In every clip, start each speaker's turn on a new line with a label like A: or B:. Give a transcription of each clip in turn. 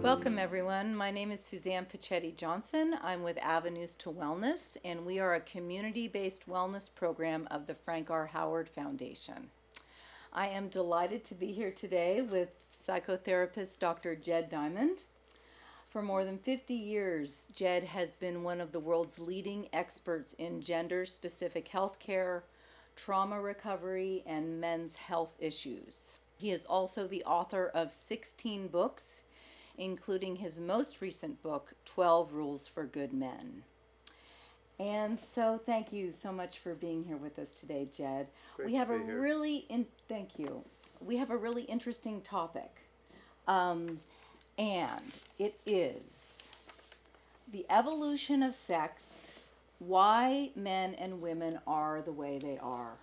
A: Welcome, everyone. My name is Suzanne Pichetti Johnson. I'm with Avenues to Wellness, and we are a community-based wellness program of the Frank R. Howard Foundation. I am delighted to be here today with psychotherapist Dr. Jed Diamond. For more than 50 years, Jed has been one of the world's leading experts in gender-specific healthcare, trauma recovery, and men's health issues. He is also the author of 16 books, including his most recent book, 12 Rules for Good Men. And so thank you so much for being here with us today, Jed.
B: We have
A: Thank you. We have a really interesting topic. And it is the evolution of sex, why men and women are the way they are.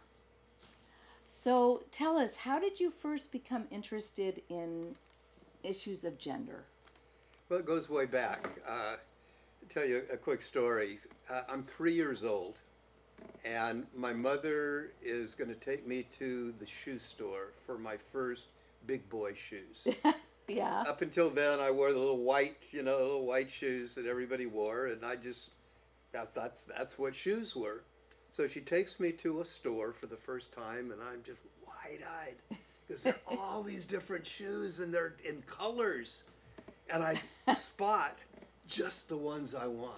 A: So tell us, how did you first become interested in issues of gender?
B: Well, it goes way back. I'll tell you a quick story. I'm 3 years old, and my mother is going to take me to the shoe store for my first big boy shoes.
A: Yeah.
B: Up until then, I wore the little white shoes that everybody wore, and I just thought that's what shoes were. So she takes me to a store for the first time, and I'm just wide-eyed because there are all these different shoes, and they're in colors. And I spot just the ones I want.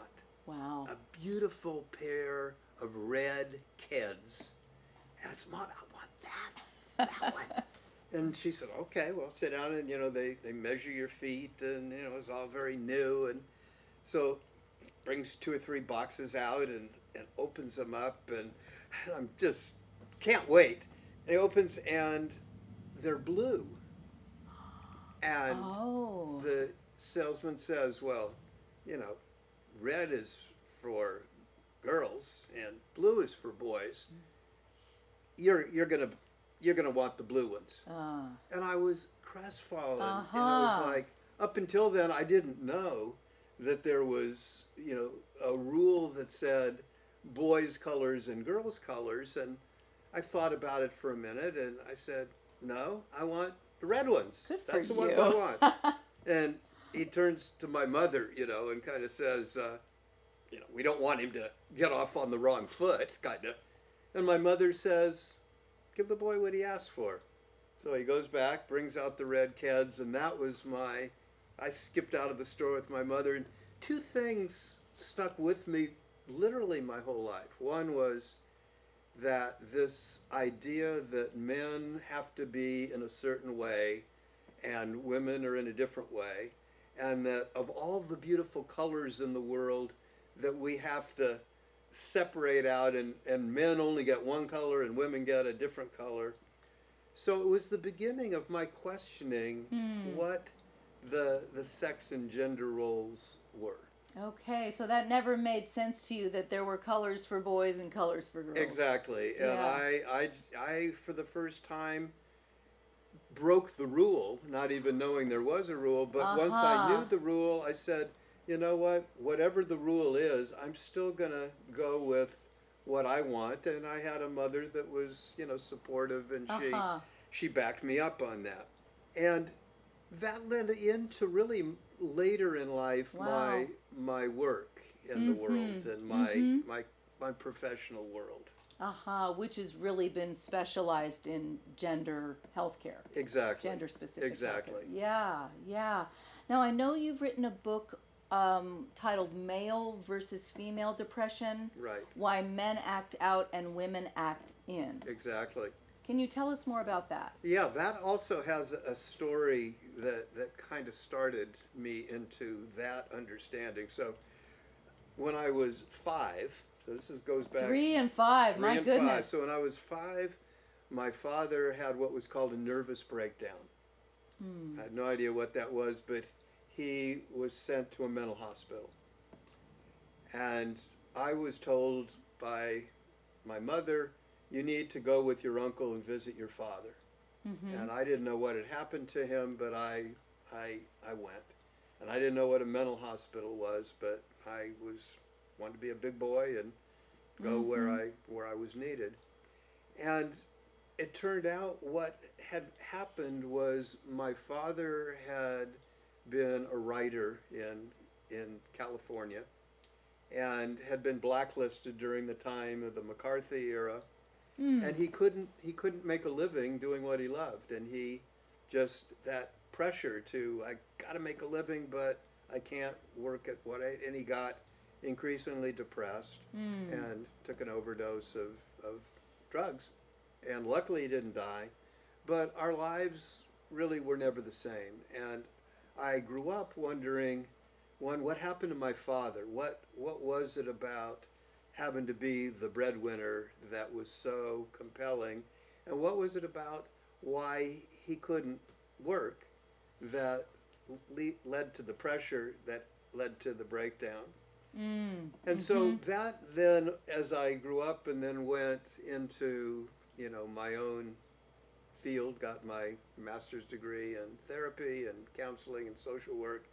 A: Wow.
B: A beautiful pair of red Keds. And it's, Mom, I want that one. And she said, okay, well, sit down, and, they measure your feet, and, it's all very new. And so brings 2 or 3 boxes out and opens them up, and I'm just, can't wait. And he opens, and they're blue. And the salesman says, well, red is for girls and blue is for boys. You're gonna want the blue ones. And I was crestfallen. And it was like, up until then, I didn't know that there was, a rule that said boys' colors and girls' colors. And I thought about it for a minute, and I said, no, I want the red ones. That's the ones I want. And he turns to my mother, and kind of says, we don't want him to get off on the wrong foot, kind of. And my mother says, give the boy what he asked for. So he goes back, brings out the red Keds, and that was I skipped out of the store with my mother, and 2 things stuck with me literally my whole life. One was that this idea that men have to be in a certain way and women are in a different way, and that of all the beautiful colors in the world that we have to separate out, and men only get one color and women get a different color. So it was the beginning of my questioning what the sex and gender roles were.
A: Okay, so that never made sense to you that there were colors for boys and colors for girls.
B: Exactly. And
A: Yeah.
B: I for the first time broke the rule, not even knowing there was a rule, but once I knew the rule, I said, you know what, whatever the rule is, I'm still going to go with what I want. And I had a mother that was, supportive, and she backed me up on that. And that led into really later in life my work in the world and my professional world.
A: Which has really been specialized in gender healthcare.
B: Exactly.
A: Gender specific.
B: Exactly.
A: Healthcare. Yeah. Now I know you've written a book titled Male versus Female Depression.
B: Right.
A: Why Men Act Out and Women Act In.
B: Exactly.
A: Can you tell us more about that?
B: Yeah, that also has a story that kind of started me into that understanding. So when I was 5, so goes back
A: 3 and 5,
B: 3
A: my
B: and
A: goodness.
B: 5. So when I was 5, my father had what was called a nervous breakdown. I had no idea what that was, but he was sent to a mental hospital. And I was told by my mother, you need to go with your uncle and visit your father. And I didn't know what had happened to him, but I went. And I didn't know what a mental hospital was, but I wanted to be a big boy and go where I was needed. And it turned out what had happened was my father had been a writer in California and had been blacklisted during the time of the McCarthy era. And he couldn't make a living doing what he loved, and he just, that pressure to, I got to make a living, but I can't work at what and he got increasingly depressed and took an overdose of drugs. And luckily he didn't die, but our lives really were never the same. And I grew up wondering, one, what happened to my father? What was it about having to be the breadwinner that was so compelling? And what was it about why he couldn't work that led to the pressure that led to the breakdown? And so that then, as I grew up and then went into, my own field, got my master's degree in therapy and counseling and social work.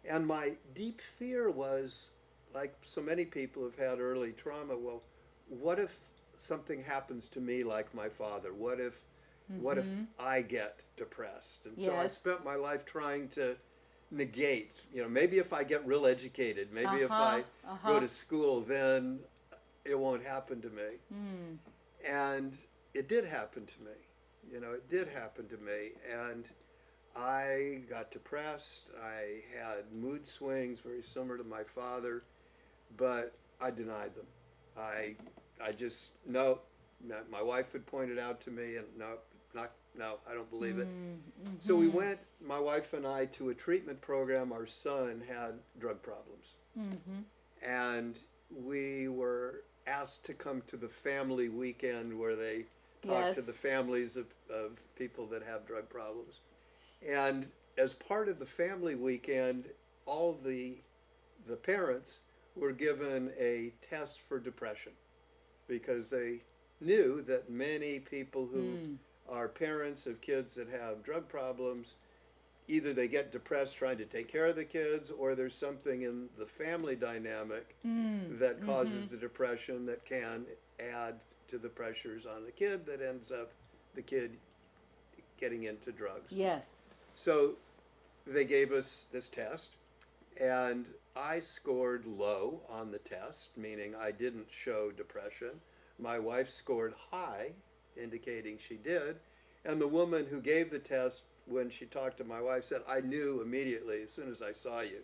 B: And my deep fear was, like so many people have had early trauma, well, what if something happens to me like my father? What if I get depressed? And so I spent my life trying to negate, maybe if I get real educated, maybe if I go to school, then it won't happen to me. And it did happen to me. It did happen to me. And I got depressed. I had mood swings very similar to my father, but I denied them. I just, no, my wife had pointed out to me, and no, I don't believe it. So we went, my wife and I, to a treatment program. Our son had drug problems. And we were asked to come to the family weekend where they talk to the families of people that have drug problems. And as part of the family weekend, all the parents were given a test for depression, because they knew that many people who are parents of kids that have drug problems, either they get depressed trying to take care of the kids, or there's something in the family dynamic that causes the depression that can add to the pressures on the kid that ends up the kid getting into drugs.
A: Yes.
B: So they gave us this test, and I scored low on the test, meaning I didn't show depression. My wife scored high, indicating she did. And the woman who gave the test, when she talked to my wife, said, I knew immediately, as soon as I saw you,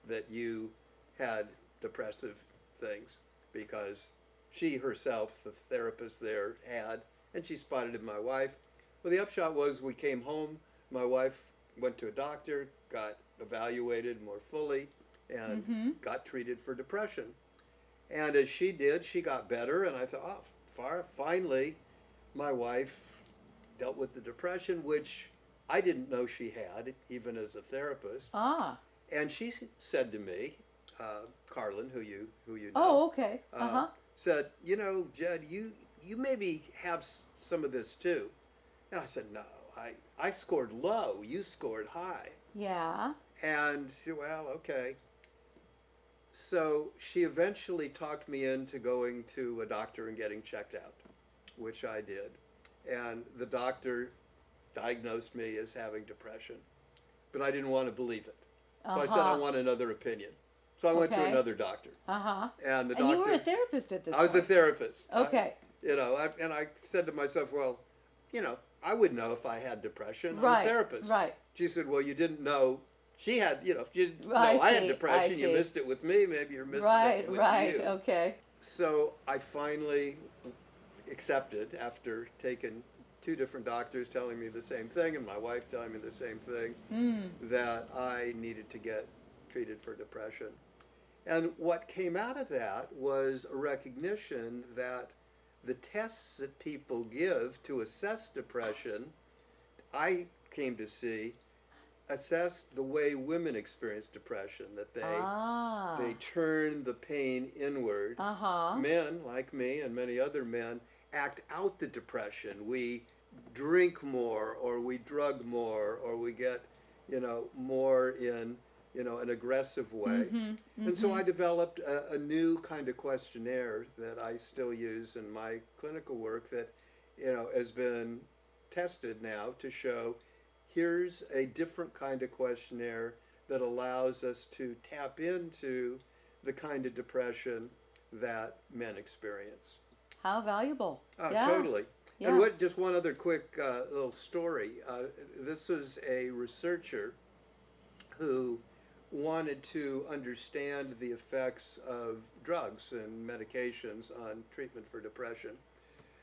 B: that you had depressive things, because she herself, the therapist there, had, and she spotted it in my wife. Well, the upshot was we came home, my wife went to a doctor, got evaluated more fully, and got treated for depression. And as she did, she got better, and I thought, finally, my wife dealt with the depression, which I didn't know she had, even as a therapist. And she said to me, Carlin, who you know.
A: Oh, okay.
B: Said, Jed, you maybe have some of this too. And I said, no, I scored low. You scored high.
A: Yeah.
B: And she said, well, okay. So she eventually talked me into going to a doctor and getting checked out, which I did. And the doctor diagnosed me as having depression, but I didn't want to believe it. So I said, I want another opinion. So I went to another doctor. And the doctor.
A: And you were a therapist at this point.
B: I was a therapist.
A: Okay.
B: And I said to myself, well, I would know if I had depression. I'm a therapist.
A: Right.
B: She said, well, you didn't know. She had, you didn't know I had depression. You missed it with me. Maybe you're missing it with you.
A: Right, okay.
B: So I finally accepted, after taking 2 different doctors telling me the same thing, and my wife telling me the same thing, that I needed to get treated for depression. And what came out of that was a recognition that the tests that people give to assess depression, I came to see, assess the way women experience depression, that they turn the pain inward. Men, like me and many other men, act out the depression. We drink more, or we drug more, or we get, more in, an aggressive way. And so I developed a new kind of questionnaire that I still use in my clinical work that, has been tested now to show here's a different kind of questionnaire that allows us to tap into the kind of depression that men experience.
A: How valuable.
B: Totally.
A: Yeah.
B: And just one other quick little story. This was a researcher who wanted to understand the effects of drugs and medications on treatment for depression.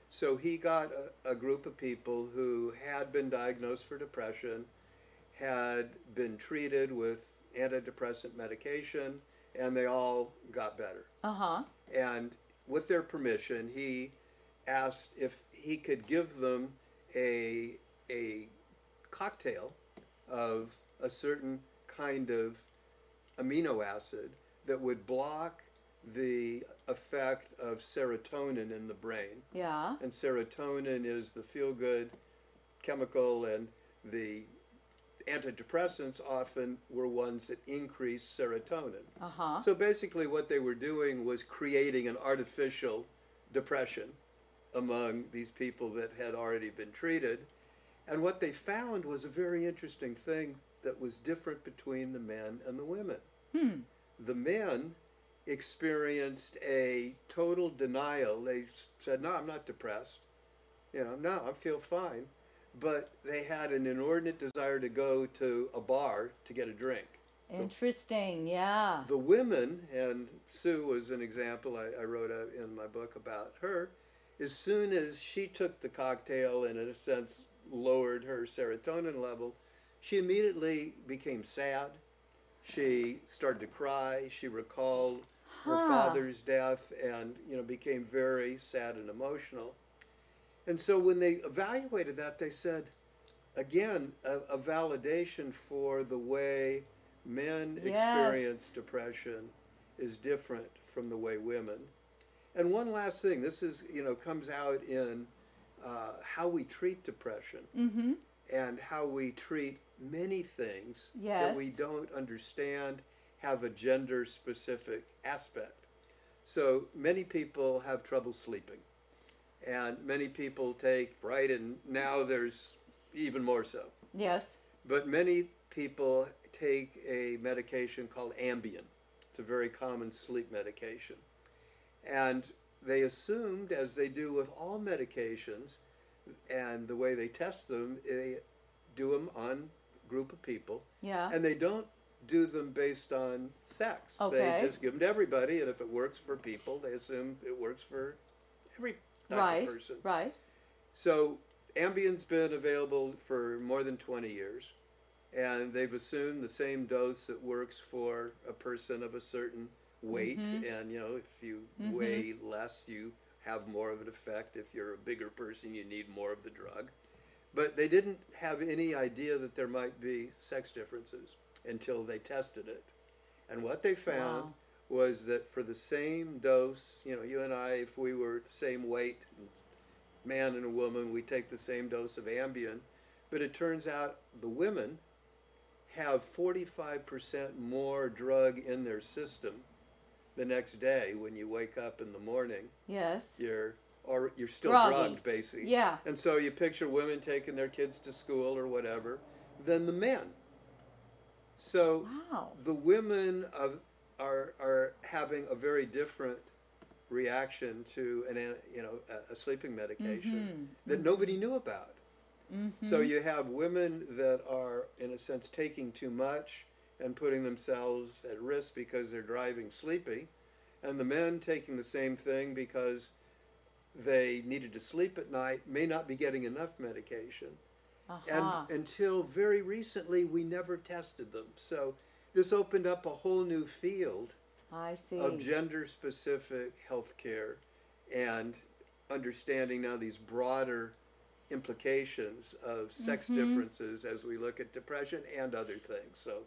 B: So he got a group of people who had been diagnosed for depression, had been treated with antidepressant medication, and they all got better.
A: Uh-huh.
B: And with their permission, he asked if he could give them a cocktail of a certain kind of amino acid that would block the effect of serotonin in the brain.
A: Yeah.
B: And serotonin is the feel-good chemical, and the antidepressants often were ones that increase serotonin.
A: Uh-huh.
B: So basically what they were doing was creating an artificial depression among these people that had already been treated. And what they found was a very interesting thing that was different between the men and the women. The men experienced a total denial. They said, no, I'm not depressed. No, I feel fine. But they had an inordinate desire to go to a bar to get a drink.
A: Interesting, yeah.
B: The women, and Sue was an example I wrote in my book about her, as soon as she took the cocktail and in a sense lowered her serotonin level, she immediately became sad. She started to cry. She recalled her father's death and became very sad and emotional. And so when they evaluated that, they said, again, a validation for the way men experience depression is different from the way women. And one last thing, this is, comes out in how we treat depression and how we treat many things that we don't understand have a gender-specific aspect. So many people have trouble sleeping. And many people take, and now there's even more so.
A: Yes.
B: But many people take a medication called Ambien. It's a very common sleep medication. And they assumed, as they do with all medications, and the way they test them, they do them on a group of people.
A: Yeah.
B: And they don't do them based on sex.
A: Okay.
B: They just give them to everybody, and if it works for people, they assume it works for every type of person.
A: Right.
B: So Ambien's been available for more than 20 years, and they've assumed the same dose that works for a person of a certain weight, and if you weigh less, you have more of an effect. If you're a bigger person, you need more of the drug. But they didn't have any idea that there might be sex differences until they tested it. And what they found was that for the same dose, you and I, if we were the same weight, man and a woman, we take the same dose of Ambien, but it turns out the women have 45% more drug in their system the next day when you wake up in the morning.
A: Yes.
B: You're still
A: Groggy.
B: drugged, basically.
A: Yeah.
B: And so you picture women taking their kids to school or whatever, than the men. So the women are having a very different reaction to a sleeping medication that nobody knew about. So you have women that are, in a sense, taking too much and putting themselves at risk because they're driving sleepy, and the men taking the same thing because they needed to sleep at night, may not be getting enough medication. And until very recently, we never tested them. So this opened up a whole new field of gender-specific health care and understanding now these broader implications of sex differences as we look at depression and other things. So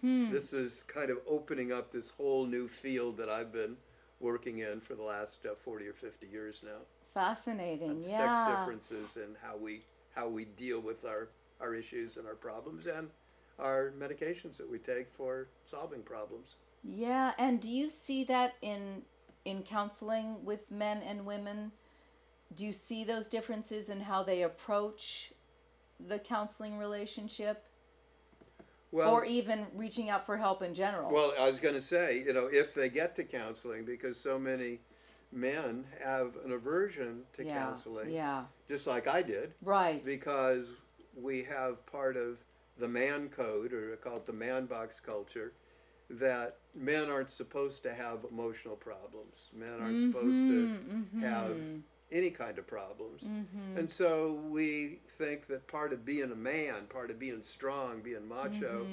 B: this is kind of opening up this whole new field that I've been working in for the last 40 or 50 years now.
A: Fascinating,
B: Sex differences and how we deal with our issues and our problems and our medications that we take for solving problems.
A: Yeah, and do you see that in counseling with men and women? Do you see those differences in how they approach the counseling relationship,
B: Well,
A: or even reaching out for help in general?
B: well, I was going to say, if they get to counseling, because so many men have an aversion to
A: yeah,
B: counseling,
A: yeah,
B: just like I did,
A: right.
B: because we have part of the man code, or I call it the man box culture, that men aren't supposed to have emotional problems. Men aren't supposed to have any kind of problems. And so we think that part of being a man, part of being strong, being macho,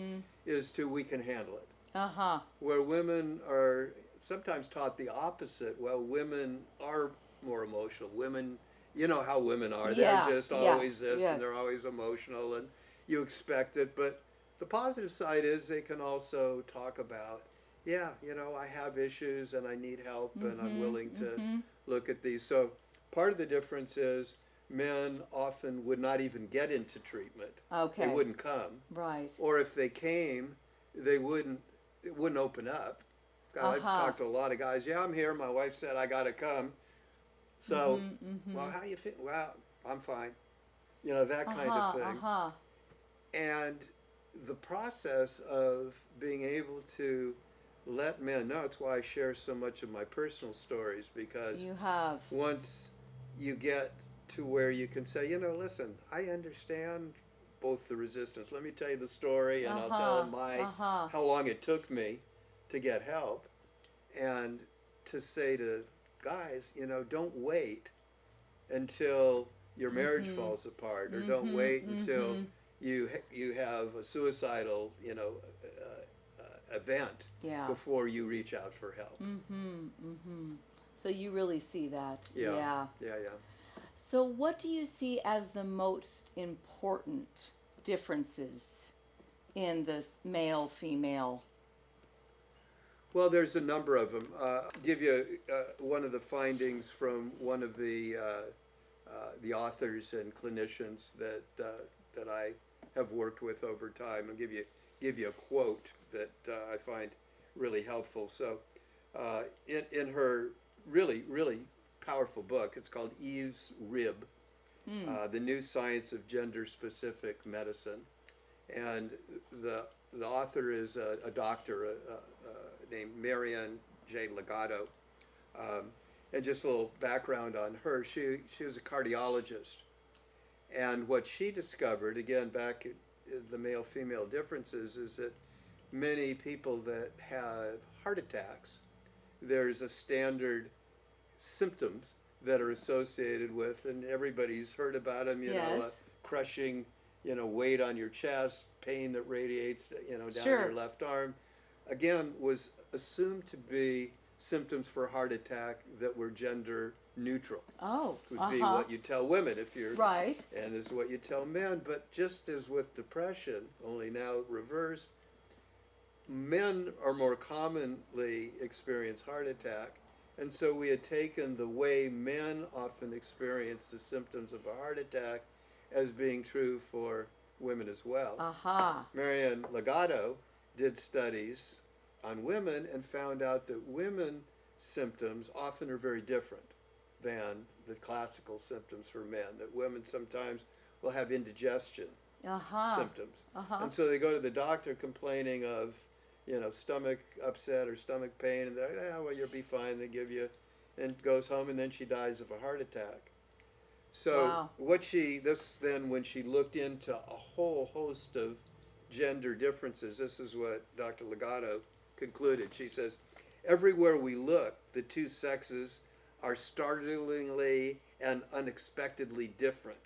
B: is we can handle it.
A: Uh-huh.
B: Where women are sometimes taught the opposite. Well, women are more emotional. Women, you know how women are.
A: Yeah,
B: They're just
A: yeah,
B: always this,
A: yes.
B: and they're always emotional, and you expect it. But the positive side is they can also talk about, yeah, I have issues and I need help, and I'm willing to look at these. So part of the difference is men often would not even get into treatment.
A: Okay.
B: They wouldn't come.
A: Right.
B: Or if they came, it wouldn't open up. God, I've talked to a lot of guys. Yeah, I'm here. My wife said I got to come. So, well, how you feel? Well, I'm fine. That kind of thing. And the process of being able to let men know, it's why I share so much of my personal stories, because
A: You have.
B: once you get to where you can say, listen, I understand both the resistance. Let me tell you the story, and I'll tell them how long it took me to get help, and to say to guys, don't wait until your marriage falls apart, or don't wait until you have a suicidal, event before you reach out for help.
A: So you really see that.
B: Yeah.
A: So what do you see as the most important differences in this male-female?
B: Well, there's a number of them. I'll give you one of the findings from one of the authors and clinicians that I have worked with over time. I'll give you a quote that I find really helpful. So, in her really powerful book, it's called Eve's Rib, The New Science of Gender-Specific Medicine, and the author is a doctor named Marianne J. Legato. And just a little background on her, she was a cardiologist. And what she discovered, again, back at the male-female differences, is that many people that have heart attacks, there's a standard symptoms that are associated with, and everybody's heard about them, crushing, weight on your chest, pain that radiates, down your left arm. Again, was assumed to be symptoms for heart attack that were gender neutral.
A: Oh,
B: would be what you tell women if you're
A: right,
B: and is what you tell men. But just as with depression, only now reversed, men are more commonly experience heart attack, and so we had taken the way men often experience the symptoms of a heart attack as being true for women as well. Marianne Legato did studies on women and found out that women's symptoms often are very different than the classical symptoms for men, that women sometimes will have indigestion symptoms. And so they go to the doctor complaining of, stomach upset or stomach pain, and they're like, yeah, well, you'll be fine. They give you, and goes home, and then she dies of a heart attack. So when she looked into a whole host of gender differences, this is what Dr. Legato concluded. She says, everywhere we look, the two sexes are startlingly and unexpectedly different,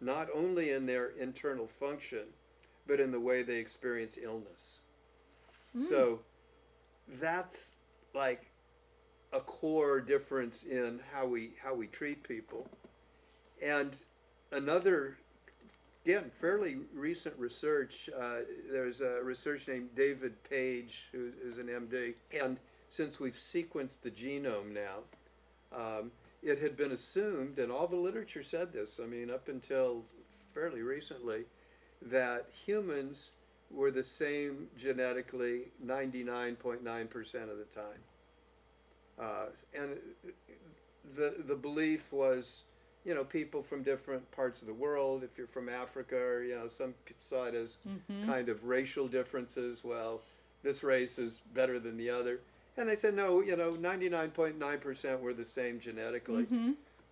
B: not only in their internal function, but in the way they experience illness. So that's like a core difference in how we treat people. And another, again, fairly recent research, there's a researcher named David Page, who is an MD, and since we've sequenced the genome now, it had been assumed, and all the literature said this, up until fairly recently, that humans were the same genetically 99.9% of the time. And the belief was, people from different parts of the world. If you're from Africa, or, some people saw it as kind of racial differences. Well, this race is better than the other. And they said, no, 99.9% were the same genetically.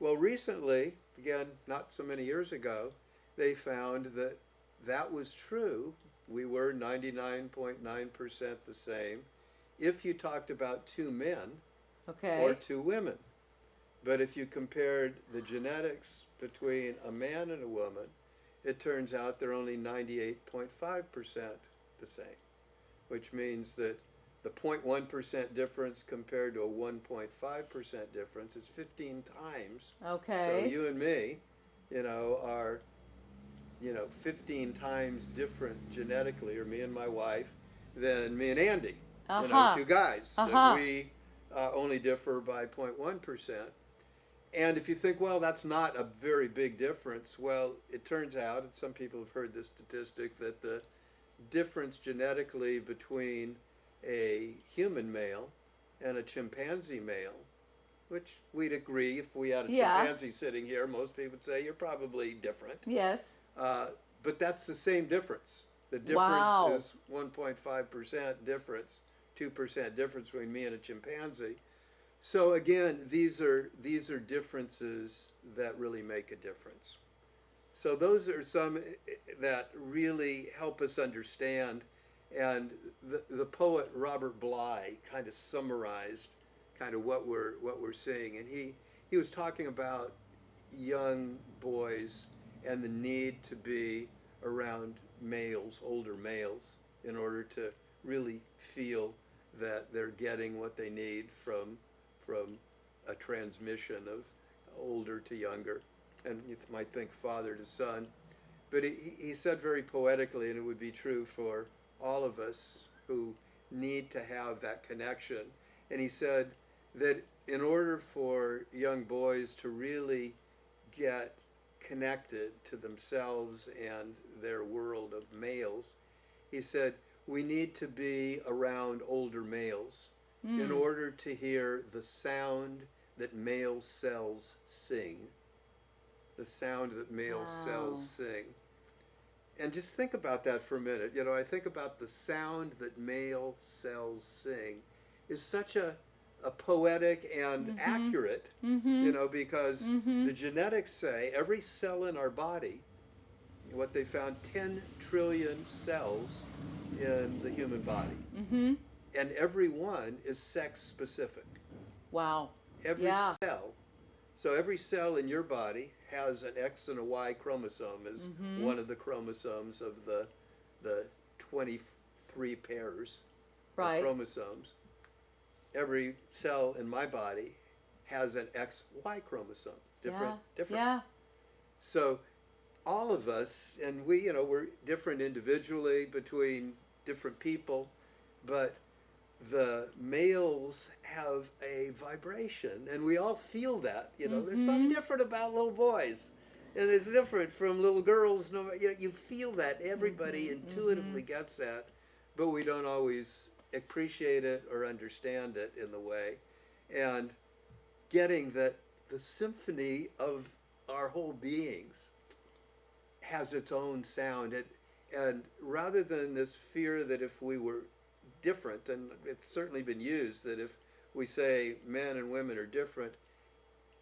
B: Well, recently, again, not so many years ago, they found that that was true. We were 99.9% the same if you talked about two men or two women. But if you compared the genetics between a man and a woman, it turns out they're only 98.5% the same, which means that the 0.1% difference compared to a 1.5% difference is 15 times.
A: Okay.
B: So you and me, are, 15 times different genetically, or me and my wife, than me and Andy. Two guys. That we only differ by 0.1%. And if you think, well, that's not a very big difference, well, it turns out, and some people have heard this statistic, that the difference genetically between a human male and a chimpanzee male, which we'd agree if we had a chimpanzee sitting here, most people would say you're probably different.
A: Yes.
B: But that's the same difference. The difference is 1.5% difference, 2% difference between me and a chimpanzee. So again, these are differences that really make a difference. So those are some that really help us understand. And the poet Robert Bly kind of summarized kind of what we're seeing. And he was talking about young boys and the need to be around males, older males, in order to really feel that they're getting what they need from a transmission of older to younger. And you might think father to son. But he said very poetically, and it would be true for all of us who need to have that connection. And he said that in order for young boys to really get connected to themselves and their world of males, he said, we need to be around older males in order to hear the sound that male cells sing. The sound that male cells sing. And just think about that for a minute. I think about the sound that male cells sing is such a poetic and accurate, because the genetics say every cell in our body, what they found, 10 trillion cells in the human body. And every one is sex specific.
A: Wow.
B: Every cell. So every cell in your body has an X and a Y chromosome as one of the chromosomes of the 23 pairs of chromosomes. Every cell in my body has an XY chromosome. It's different.
A: Yeah.
B: So all of us, and we're different individually between different people, but the males have a vibration, and we all feel that. There's something different about little boys, and it's different from little girls. You feel that. Everybody intuitively gets that, but we don't always appreciate it or understand it in the way. And getting that the symphony of our whole beings has its own sound, and rather than this fear that if we were different, and it's certainly been used that if we say men and women are different,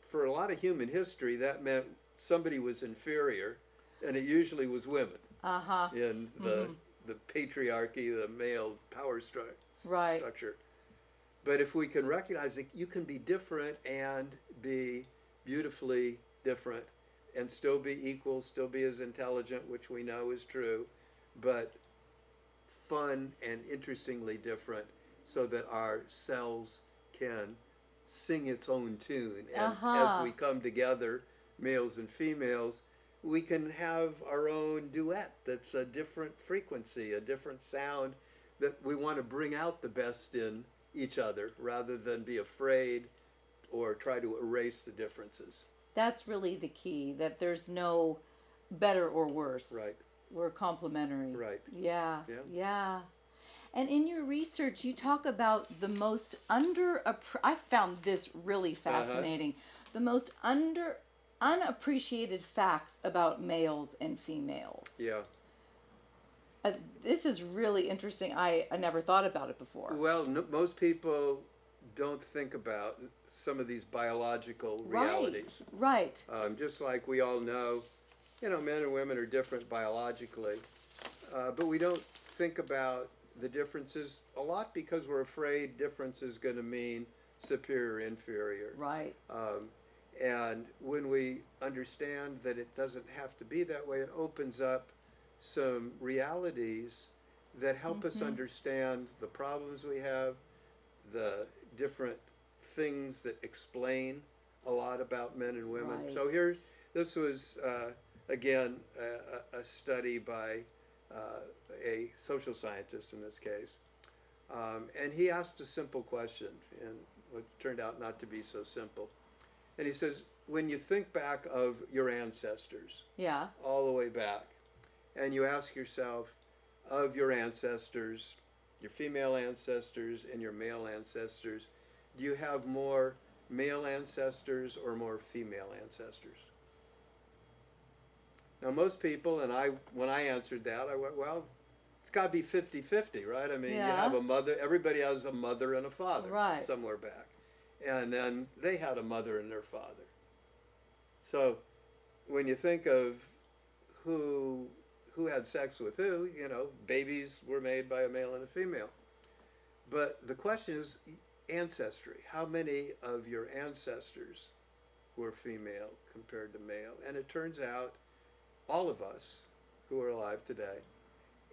B: for a lot of human history that meant somebody was inferior, and it usually was women in the patriarchy, the male power structure. But if we can recognize that you can be different and be beautifully different and still be equal, still be as intelligent, which we know is true, but fun and interestingly different, so that our cells can sing its own tune. And as we come together, males and females, we can have our own duet that's a different frequency, a different sound, that we want to bring out the best in each other rather than be afraid or try to erase the differences.
A: That's really the key, that there's no better or worse.
B: Right.
A: We're complementary.
B: Right.
A: Yeah. And in your research, you talk about the most I found this really fascinating. The most unappreciated facts about males and females.
B: Yeah.
A: This is really interesting. I never thought about it before.
B: Well, most people don't think about some of these biological realities.
A: Right.
B: Just like we all know, men and women are different biologically, but we don't think about the differences a lot because we're afraid difference is going to mean superior, inferior.
A: Right.
B: And when we understand that it doesn't have to be that way, it opens up some realities that help us understand the problems we have, the different things that explain a lot about men and women.
A: Right.
B: So this was, again, a study by a social scientist in this case. And he asked a simple question, and what turned out not to be so simple. And he says, when you think back of your ancestors,
A: Yeah.
B: all the way back, and you ask yourself, of your ancestors, your female ancestors and your male ancestors, do you have more male ancestors or more female ancestors? Now most people, and when I answered that, I went, well, it's got to be 50-50, right? I mean, you have a mother, everybody has a mother and a father somewhere back. And then they had a mother and their father. So when you think of who had sex with who, babies were made by a male and a female. But the question is ancestry. How many of your ancestors were female compared to male? And it turns out all of us who are alive today,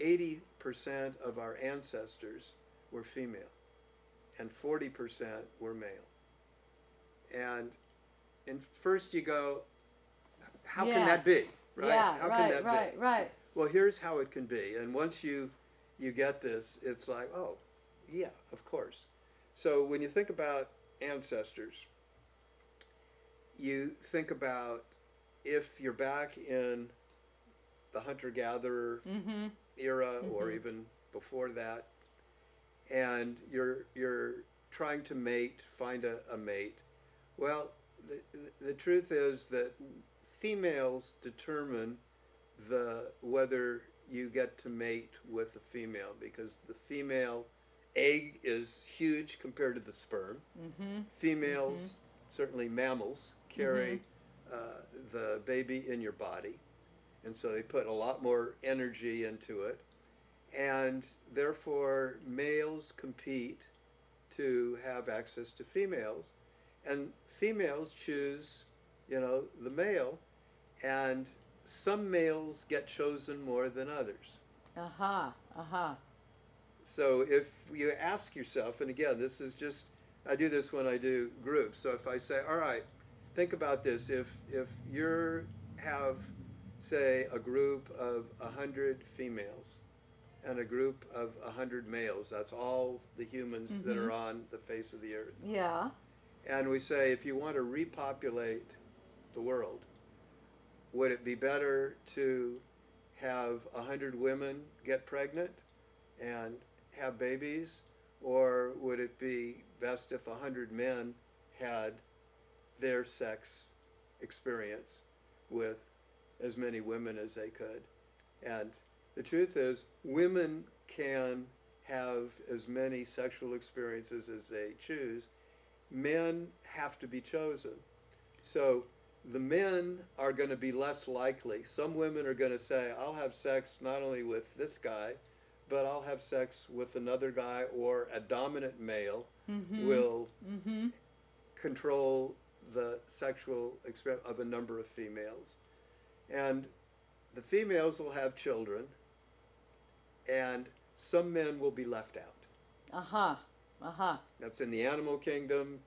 B: 80% of our ancestors were female and 40% were male. And first you go, how can that be? Right?
A: Yeah,
B: how can that be?
A: Right.
B: Well, here's how it can be. And once you get this, it's like, oh, yeah, of course. So when you think about ancestors, you think about if you're back in the hunter-gatherer era or even before that, and you're trying to find a mate. Well, the truth is that females determine whether you get to mate with a female, because the female egg is huge compared to the sperm. Females, certainly mammals, carry the baby in your body, and so they put a lot more energy into it, and therefore males compete to have access to females, and females choose the male, and some males get chosen more than others. So if you ask yourself, and again, this is just, I do this when I do groups, so if I say, all right, think about this, if you have, say, a group of 100 females and a group of 100 males, that's all the humans that are on the face of the earth.
A: Yeah.
B: And we say, if you want to repopulate the world, would it be better to have 100 women get pregnant and have babies, or would it be best if 100 men had their sex experience with as many women as they could? And the truth is, women can have as many sexual experiences as they choose. Men have to be chosen. So the men are going to be less likely. Some women are going to say, I'll have sex not only with this guy, but I'll have sex with another guy, or a dominant male will control the sexual experience of a number of females. And the females will have children, and some men will be left out. That's in the animal kingdom,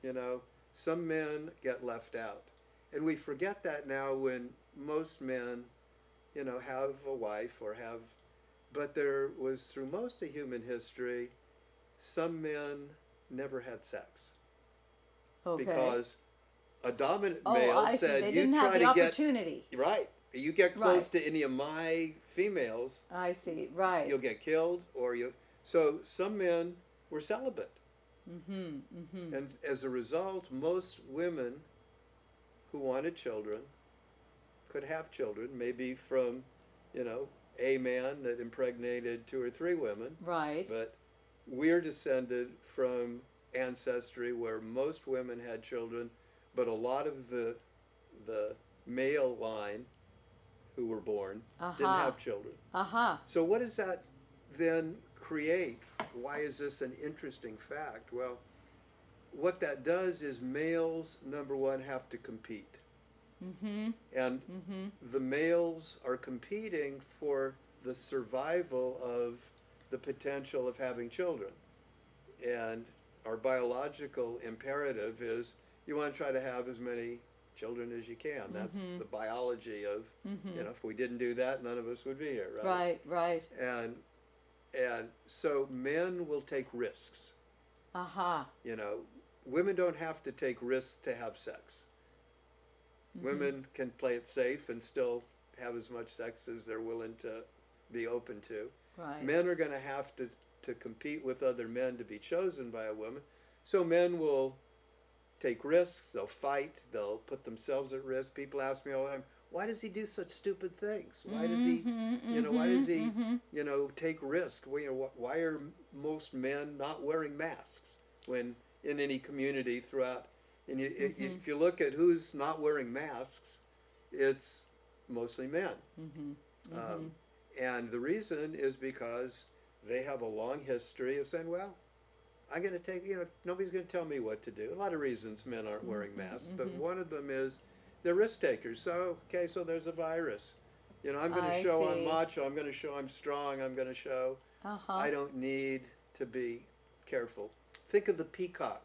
B: some men get left out. And we forget that now when most men, have a wife or have, but there was, through most of human history, some men never had sex. Because a dominant male said,
A: they
B: you
A: didn't
B: try
A: have the
B: to
A: opportunity.
B: Right. You get close to any of my females,
A: I see, right.
B: you'll get killed, so some men were celibate. And as a result, most women who wanted children could have children, maybe from, a man that impregnated 2 or 3 women.
A: Right.
B: But we're descended from ancestry where most women had children, but a lot of the male line who were born didn't have children. So what does that then create? Why is this an interesting fact? Well, what that does is males, number one, have to compete. And the males are competing for the survival of the potential of having children. And our biological imperative is you want to try to have as many children as you can. That's the biology of, if we didn't do that, none of us would be here, right?
A: Right.
B: And so men will take risks. Women don't have to take risks to have sex. Women can play it safe and still have as much sex as they're willing to be open to.
A: Right.
B: Men are going to have to compete with other men to be chosen by a woman. So men will take risks, they'll fight, they'll put themselves at risk. People ask me all the time, why does he do such stupid things? Why does he, why does he, take risks? Why are most men not wearing masks when in any community throughout? And if you look at who's not wearing masks, it's mostly men. And the reason is because they have a long history of saying, well, I'm going to take, nobody's going to tell me what to do. A lot of reasons men aren't wearing masks, but one of them is they're risk takers. So, so there's a virus. I'm going to show I'm macho, I'm going to show I'm strong, I'm going to show I don't need to be careful. Think of the peacock.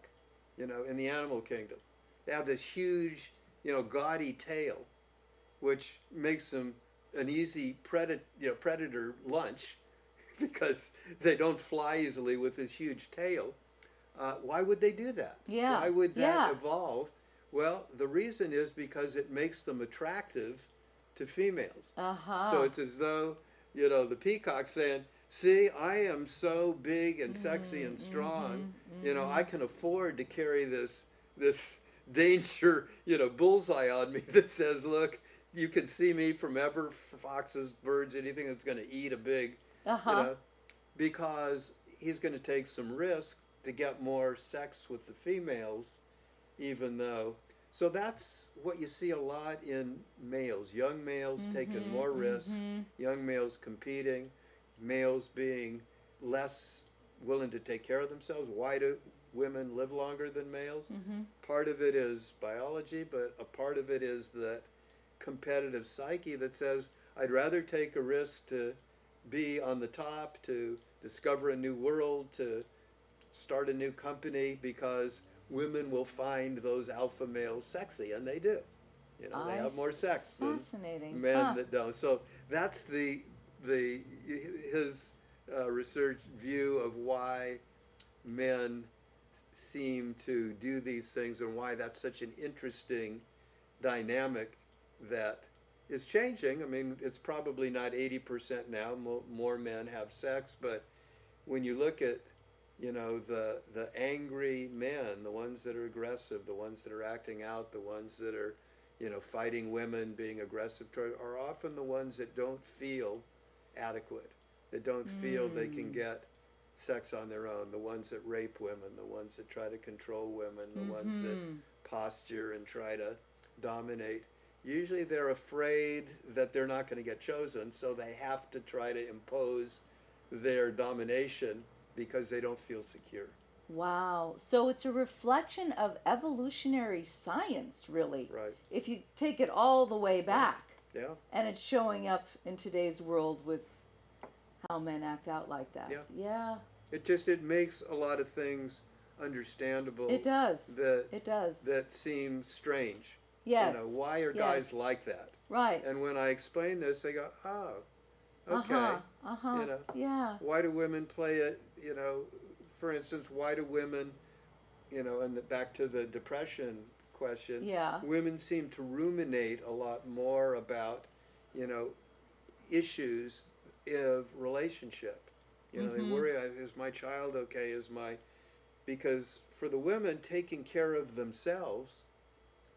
B: In the animal kingdom, they have this huge, gaudy tail, which makes them an easy predator lunch because they don't fly easily with this huge tail. Why would they do that?
A: Yeah.
B: Why would that evolve? Well, the reason is because it makes them attractive to females. So it's as though, the peacock's saying, see, I am so big and sexy and strong. I can afford to carry this danger, bullseye on me that says, look, you can see me from ever, foxes, birds, anything that's going to eat a big, because he's going to take some risk to get more sex with the females, even though. So that's what you see a lot in males, young males taking more risks, young males competing, males being less willing to take care of themselves. Why do women live longer than males? Part of it is biology, but a part of it is the competitive psyche that says, I'd rather take a risk to be on the top, to discover a new world, to start a new company, because women will find those alpha males sexy, and they do. They have more sex than men that don't. So that's his research view of why men seem to do these things and why that's such an interesting dynamic that is changing. I mean, it's probably not 80% now. More men have sex, but when you look at the angry men, the ones that are aggressive, the ones that are acting out, the ones that are fighting women, being aggressive, are often the ones that don't feel adequate, that don't feel they can get sex on their own, the ones that rape women, the ones that try to control women, the ones that posture and try to dominate. Usually they're afraid that they're not going to get chosen, so they have to try to impose their domination because they don't feel secure.
A: Wow. So it's a reflection of evolutionary science, really.
B: Right.
A: If you take it all the way back.
B: Yeah.
A: And it's showing up in today's world with how men act out like that. Yeah.
B: It makes a lot of things understandable.
A: It does.
B: That seem strange.
A: Yes.
B: Why are guys like that?
A: Right.
B: And when I explain this, they go, oh, okay.
A: Yeah.
B: Why do women play it, for instance, why do women, and back to the depression question, women seem to ruminate a lot more about, issues of relationship. They worry, is my child okay? Because for the women, taking care of themselves,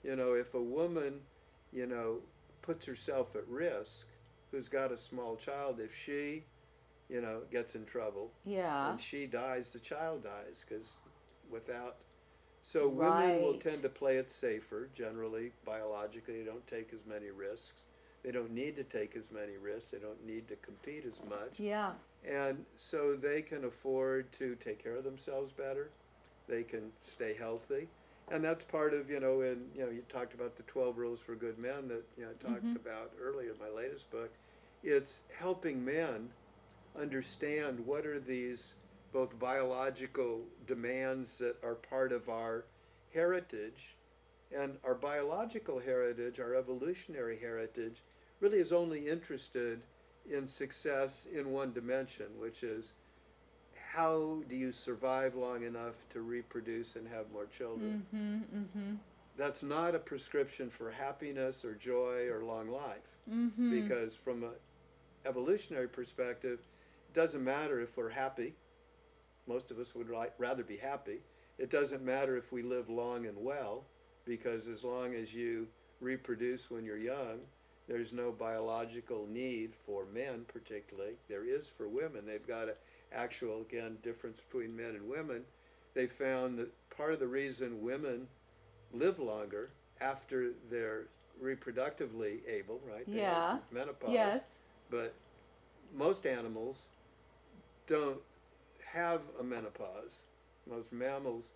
B: if a woman, puts herself at risk, who's got a small child, if she, gets in trouble
A: Yeah.
B: and she dies, the child dies, because without. So women will
A: Right.
B: tend to play it safer, generally, biologically. They don't take as many risks. They don't need to take as many risks. They don't need to compete as much.
A: Yeah.
B: And so they can afford to take care of themselves better. They can stay healthy. And that's part of, you talked about the 12 rules for good men that, I talked about earlier in my latest book. It's helping men understand what are these both biological demands that are part of our heritage. And our biological heritage, our evolutionary heritage, really is only interested in success in one dimension, which is how do you survive long enough to reproduce and have more children? That's not a prescription for happiness or joy or long life, because from an evolutionary perspective, it doesn't matter if we're happy. Most of us would rather be happy. It doesn't matter if we live long and well, because as long as you reproduce when you're young, there's no biological need for men particularly. There is for women. They've got an actual, again, difference between men and women. They found that part of the reason women live longer after they're reproductively able, right? They have menopause.
A: Yes.
B: But most animals don't have a menopause. Most mammals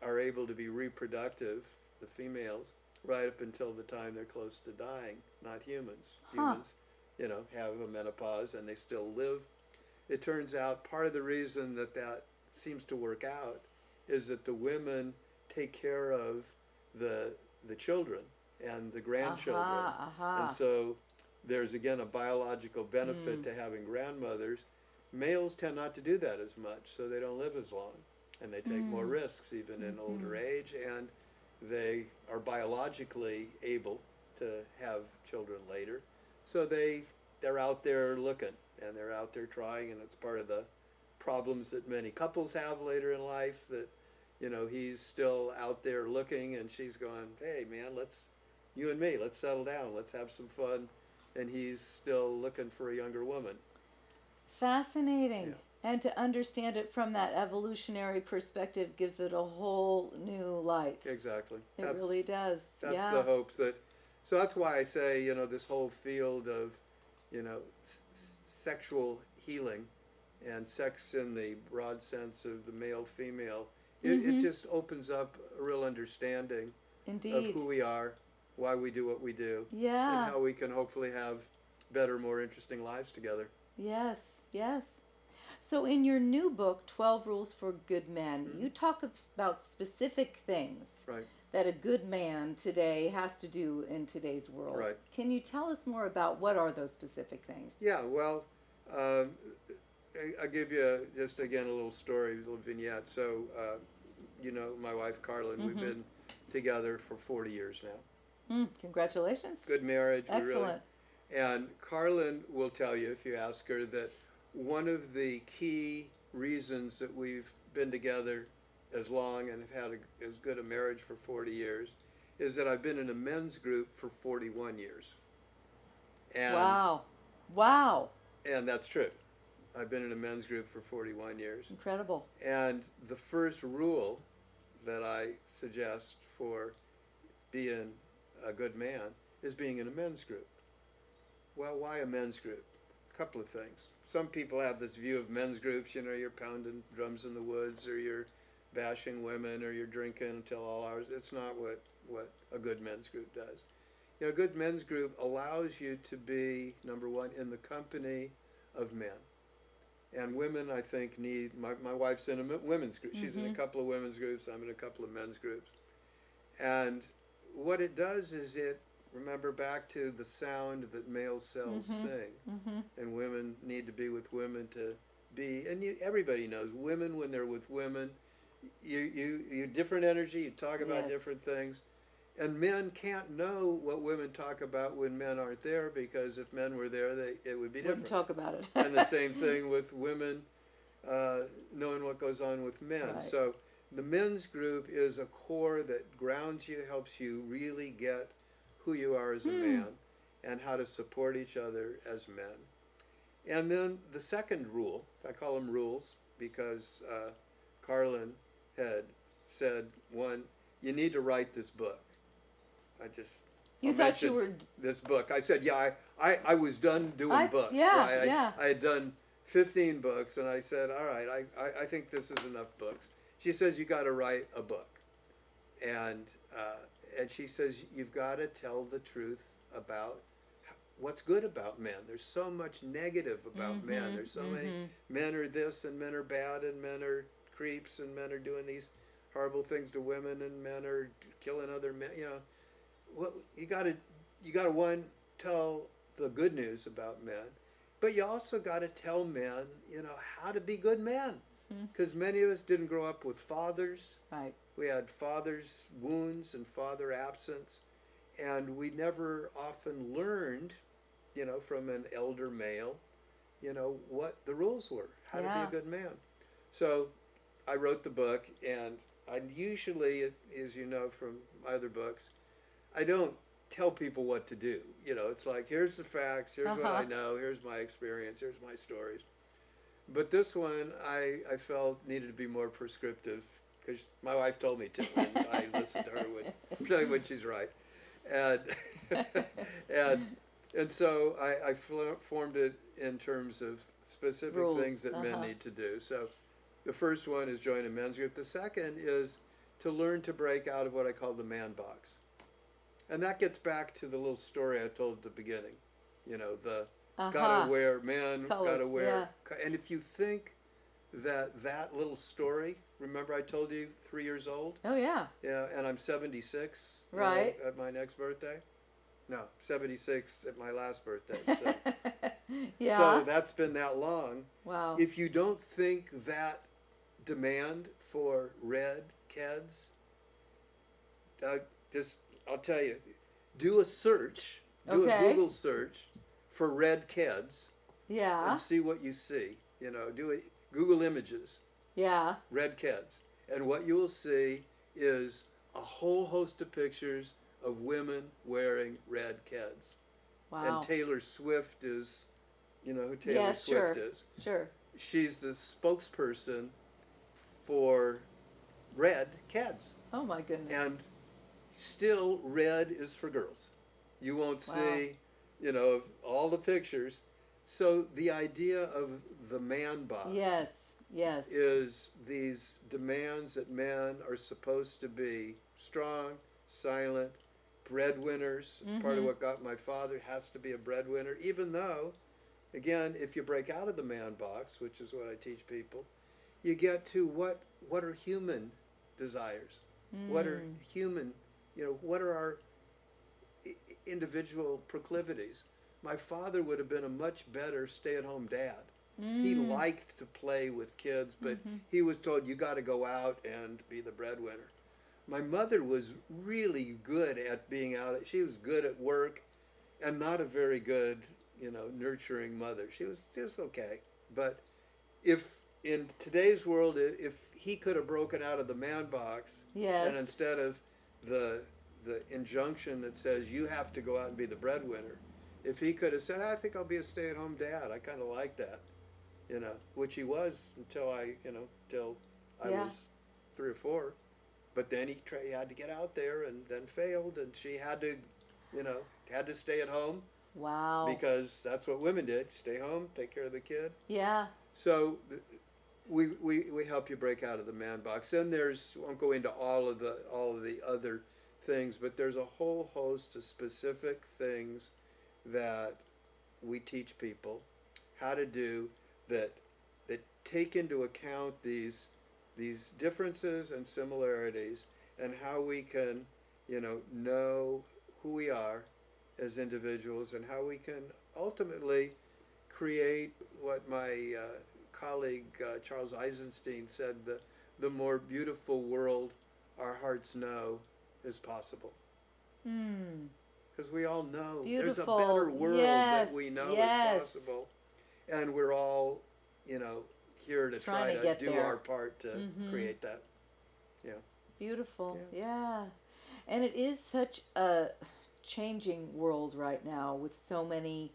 B: are able to be reproductive, the females, right up until the time they're close to dying. Not humans. Humans, have a menopause and they still live. It turns out part of the reason that seems to work out is that the women take care of the children and the grandchildren. And so there's, again, a biological benefit to having grandmothers. Males tend not to do that as much, so they don't live as long. And they take more risks even in older age, and they are biologically able to have children later. So they're out there looking, and they're out there trying, and it's part of the problems that many couples have later in life, that, he's still out there looking, and she's going, hey, man, you and me, let's settle down, let's have some fun. And he's still looking for a younger woman.
A: Fascinating.
B: Yeah.
A: And to understand it from that evolutionary perspective gives it a whole new light.
B: Exactly.
A: It really does.
B: That's the hope so that's why I say, this whole field of, sexual healing and sex in the broad sense of the male-female, it just opens up a real understanding of who we are, why we do what we do, and how we can hopefully have better, more interesting lives together.
A: Yes, yes. So in your new book, 12 Rules for Good Men, you talk about specific things that a good man today has to do in today's world.
B: Right.
A: Can you tell us more about what are those specific things?
B: Yeah, well, I'll give you just, again, a little story, a little vignette. So, my wife, Carlin, we've been together for 40 years now.
A: Congratulations.
B: Good marriage.
A: Excellent.
B: And Carlin will tell you, if you ask her, that one of the key reasons that we've been together as long and have had as good a marriage for 40 years is that I've been in a men's group for 41 years. And,
A: Wow.
B: And that's true. I've been in a men's group for 41 years.
A: Incredible.
B: And the first rule that I suggest for being a good man is being in a men's group. Well, why a men's group? A couple of things. Some people have this view of men's groups, you're pounding drums in the woods, or you're bashing women, or you're drinking until all hours. It's not what a good men's group does. A good men's group allows you to be, number one, in the company of men. And women, I think, need, my wife's in a women's group. She's in a couple of women's groups. I'm in a couple of men's groups. And what it does is remember back to the sound that male cells sing. And women need to be with women to be, and everybody knows, women, when they're with women, you different energy, you talk about different things. And men can't know what women talk about when men aren't there, because if men were there, it would be different.
A: Wouldn't talk about it.
B: And the same thing with women knowing what goes on with men.
A: Right.
B: So the men's group is a core that grounds you, helps you really get who you are as a man and how to support each other as men. And then the second rule, I call them rules because Carlin had said, one, you need to write this book.
A: You thought you were...
B: This book. I said, yeah, I was done doing books.
A: Yeah,
B: right?
A: yeah.
B: I had done 15 books, and I said, all right, I think this is enough books. She says, you got to write a book. And she says, you've got to tell the truth about what's good about men. There's so much negative about men. There's so many men are this and men are bad and men are creeps and men are doing these horrible things to women and men are killing other men. You know, well, you got to one, tell the good news about men, but you also got to tell men, you know, how to be good men, because many of us didn't grow up with fathers.
A: Right.
B: We had father's wounds and father absence, and we never often learned, you know, from an elder male, you know, what the rules were, how to be a good man. So I wrote the book, and I usually, as you know from my other books, I don't tell people what to do. You know, it's like, here's the facts, here's what I know, here's my experience, here's my stories. But this one, I felt needed to be more prescriptive, because my wife told me to, and I listened to her when she's right. And and so I formed it in terms of specific
A: rules.
B: Things that men need to do. So the first one is join a men's group. The second is to learn to break out of what I call the man box. And that gets back to the little story I told at the beginning. You know, the gotta wear, men gotta wear. And if you think that little story, remember I told you 3 years old?
A: Oh, yeah.
B: Yeah, and I'm 76
A: right.
B: At my next birthday. No, 76 at my last birthday. So.
A: Yeah.
B: So that's been that long.
A: Wow.
B: If you don't think that demand for red kids, I'll tell you, do a search, do a Google search for red kids.
A: Yeah.
B: And see what you see. You know, do it. Google images.
A: Yeah.
B: Red kids. And what you will see is a whole host of pictures of women wearing red kids.
A: Wow.
B: And Taylor Swift is, you know who Taylor Swift is?
A: Sure.
B: She's the spokesperson for red kids.
A: Oh my goodness.
B: And still red is for girls. You won't see, you know, all the pictures. So the idea of the man box is these demands that men are supposed to be strong, silent, breadwinners. It's part of what got my father, has to be a breadwinner, even though, again, if you break out of the man box, which is what I teach people, you get to what are human desires? What are human, you know, what are our individual proclivities? My father would have been a much better stay-at-home dad. He liked to play with kids, but he was told, you got to go out and be the breadwinner. My mother was really good at being out. She was good at work and not a very good, you know, nurturing mother. She was okay. But if in today's world, if he could have broken out of the man box, and instead of the injunction that says you have to go out and be the breadwinner, if he could have said, I think I'll be a stay-at-home dad, I kind of like that, you know, which he was until I was 3 or 4. But then he had to get out there and then failed, and she had to, you know, had to stay at home.
A: Wow.
B: Because that's what women did, stay home, take care of the kid.
A: Yeah.
B: So we help you break out of the man box. Then there's, won't go into all of the other things, but there's a whole host of specific things that we teach people how to do that take into account these differences and similarities, and how we can, you know who we are as individuals, and how we can ultimately create what my colleague Charles Eisenstein said, the more beautiful world our hearts know is possible. Because we all know there's a better world that we know is possible, and we're all, you know, here to try to do our part to create that. Yeah.
A: Beautiful. Yeah. And it is such a changing world right now with so many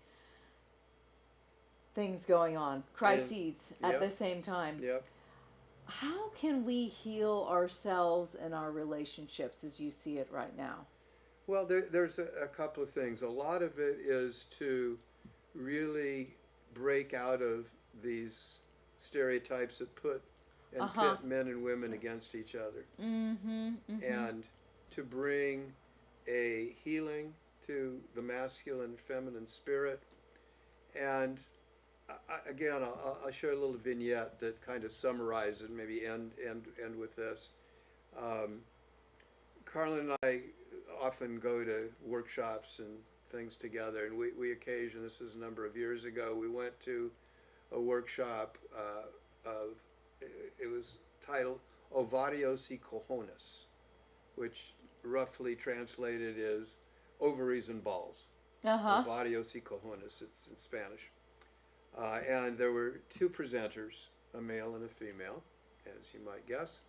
A: things going on, crises at the same time.
B: Yep.
A: How can we heal ourselves and our relationships as you see it right now?
B: Well, there's a couple of things. A lot of it is to really break out of these stereotypes that put and pit men and women against each other. And to bring a healing to the masculine and feminine spirit. And again, I'll share a little vignette that kind of summarizes and maybe end with this. Carla and I often go to workshops and things together, and we occasion, this is a number of years ago, we went to a workshop it was titled Ovarios y Cojones, which roughly translated is ovaries and balls. Ovarios y Cojones, it's in Spanish. And there were two presenters, a male and a female, as you might guess.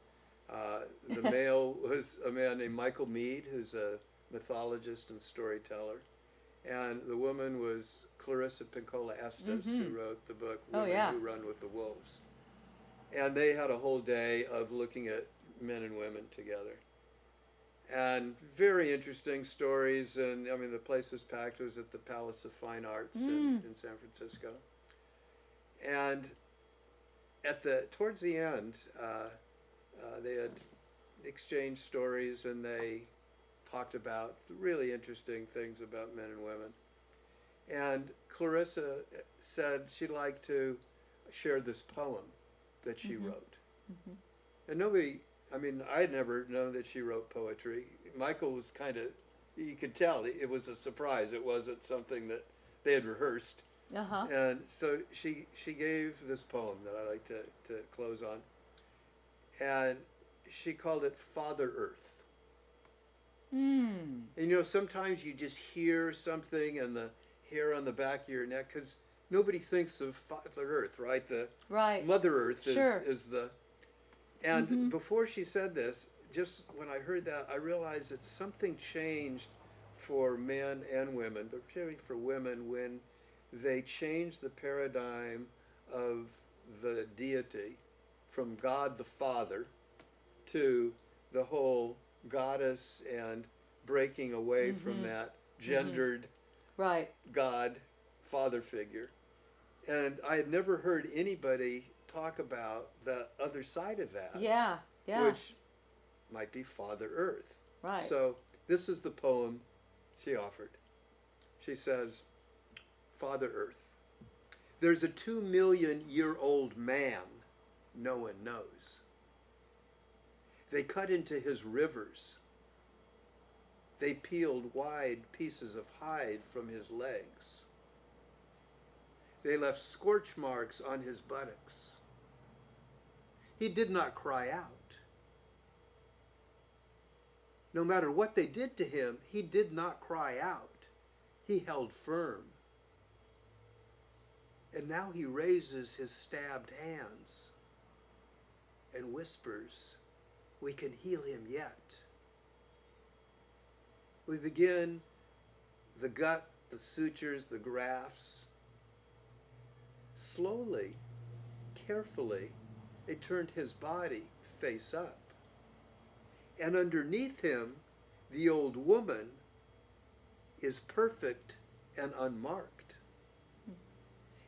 B: The male was a man named Michael Meade, who's a mythologist and storyteller. And the woman was Clarissa Pinkola Estes, who wrote the book Women Who Run with the Wolves. And they had a whole day of looking at men and women together. And very interesting stories. And I mean, the place was packed. It was at the Palace of Fine Arts in San Francisco. And towards the end, they had exchanged stories, and they talked about really interesting things about men and women. And Clarissa said she'd like to share this poem that she wrote. And nobody, I mean, I had never known that she wrote poetry. Michael was kind of, you could tell, it was a surprise. It wasn't something that they had rehearsed. And so she gave this poem that I like to close on. And she called it Father Earth. And you know, sometimes you just hear something and the hair on the back of your neck, because nobody thinks of Father Earth, right? Mother Earth is the... And before she said this, just when I heard that, I realized that something changed for men and women, but particularly for women, when they changed the paradigm of the deity from God the Father to the whole goddess, and breaking away from that gendered God Father figure. And I had never heard anybody talk about the other side of that. Which might be Father Earth. So this is the poem she offered. She says, Father Earth, there's a 2-million-year-old man no one knows. They cut into his rivers. They peeled wide pieces of hide from his legs. They left scorch marks on his buttocks. He did not cry out. No matter what they did to him, he did not cry out. He held firm. And now he raises his stabbed hands and whispers, we can heal him yet. We begin the gut, the sutures, the grafts. Slowly, carefully, they turned his body face up. And underneath him, the old woman is perfect and unmarked.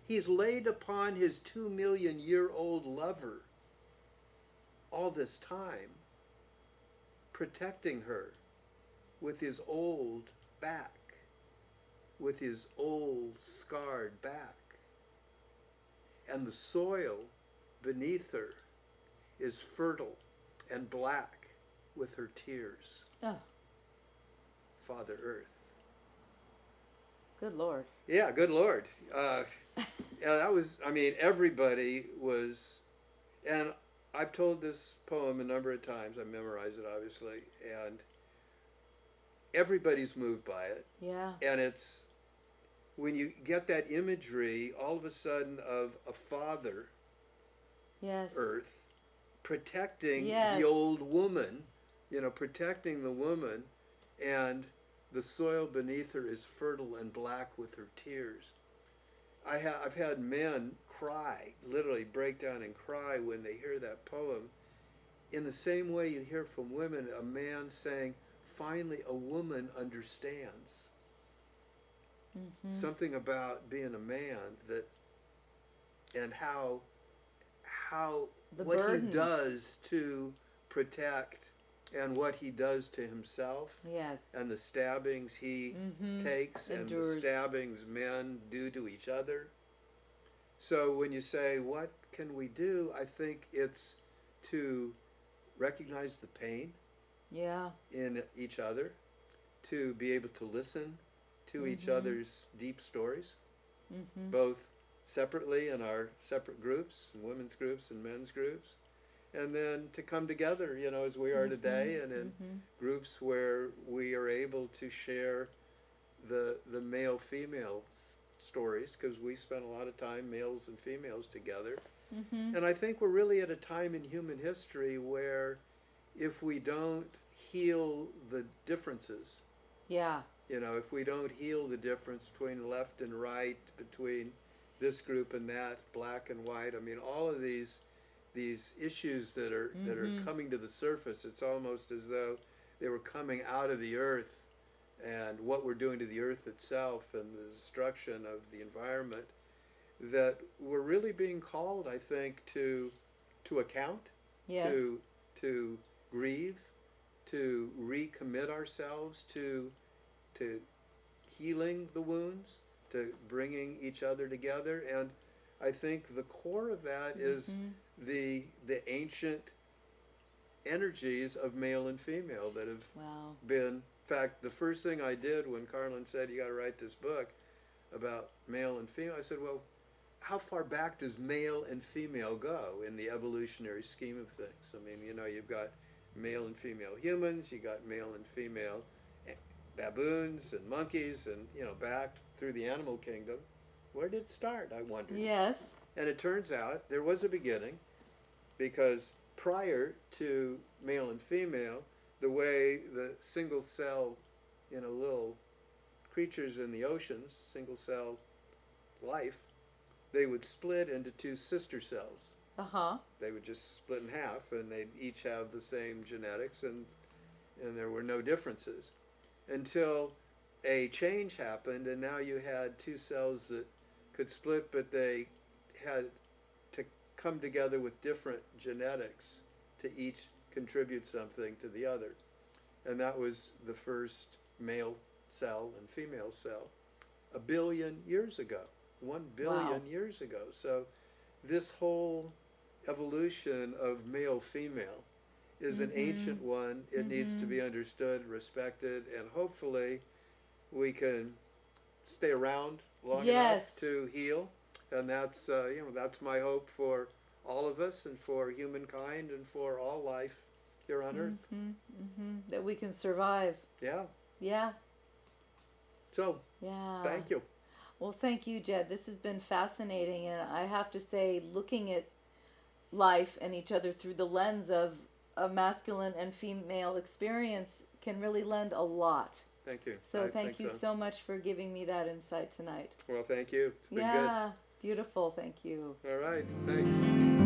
B: He's laid upon his 2-million-year-old lover all this time, protecting her with his old back, with his old scarred back. And the soil beneath her is fertile and black with her tears. Father Earth.
A: Good Lord.
B: Yeah, good Lord. That was, I mean, everybody was, and I've told this poem a number of times. I memorized it, obviously, and everybody's moved by it. And it's, when you get that imagery, all of a sudden, of a father, Earth, protecting the old woman, you know, protecting the woman, and The soil beneath her is fertile and black with her tears. I've had men cry, literally break down and cry when they hear that poem. In the same way you hear from women, a man saying, finally a woman understands. Something about being a man that, and how
A: The
B: what
A: burden.
B: he does to protect and what he does to himself.
A: Yes.
B: And the stabbings he takes and the
A: Endures.
B: stabbings men do to each other. So when you say, what can we do? I think it's to recognize the pain
A: Yeah.
B: in each other, to be able to listen to each other's deep stories, both separately in our separate groups, and women's groups and men's groups, and then to come together, you know, as we are today, and in groups where we are able to share the male-female stories, because we spend a lot of time, males and females, together. And I think we're really at a time in human history where if we don't heal the differences,
A: Yeah.
B: you know, if we don't heal the difference between left and right, between this group and that, black and white, I mean, all of these issues that are coming to the surface, it's almost as though they were coming out of the earth, and what we're doing to the earth itself and the destruction of the environment, that we're really being called, I think, to account,
A: Yes.
B: to grieve, to recommit ourselves to healing the wounds, to bringing each other together. And I think the core of that is the ancient energies of male and female that have
A: Wow.
B: been. In fact, the first thing I did when Carlin said, you got to write this book about male and female, I said, well, how far back does male and female go in the evolutionary scheme of things? I mean, you know, you've got male and female humans, you got male and female baboons and monkeys, and, you know, back through the animal kingdom. Where did it start, I wondered?
A: Yes.
B: And it turns out there was a beginning, because prior to male and female, the way the single cell, you know, little creatures in the oceans, single cell life, they would split into two sister cells. They would just split in half, and they'd each have the same genetics, and there were no differences until a change happened, and now you had two cells that could split, but they had to come together with different genetics to each contribute something to the other. And that was the first male cell and female cell 1 billion years ago, 1 billion years ago. So this whole evolution of male-female is an ancient one. It needs to be understood, respected, and hopefully we can stay around long enough to heal. And that's, you know, that's my hope for all of us and for humankind and for all life here on Earth.
A: That we can survive.
B: Yeah.
A: Yeah.
B: So,
A: Yeah.
B: thank you.
A: Well, thank you, Jed. This has been fascinating, and I have to say, looking at life and each other through the lens of a masculine and female experience can really lend a lot.
B: Thank you.
A: So
B: I
A: thank
B: think
A: you so much for giving me that insight tonight.
B: Well, thank you. It's been
A: Yeah, beautiful. Thank you.
B: good. All right. Thanks.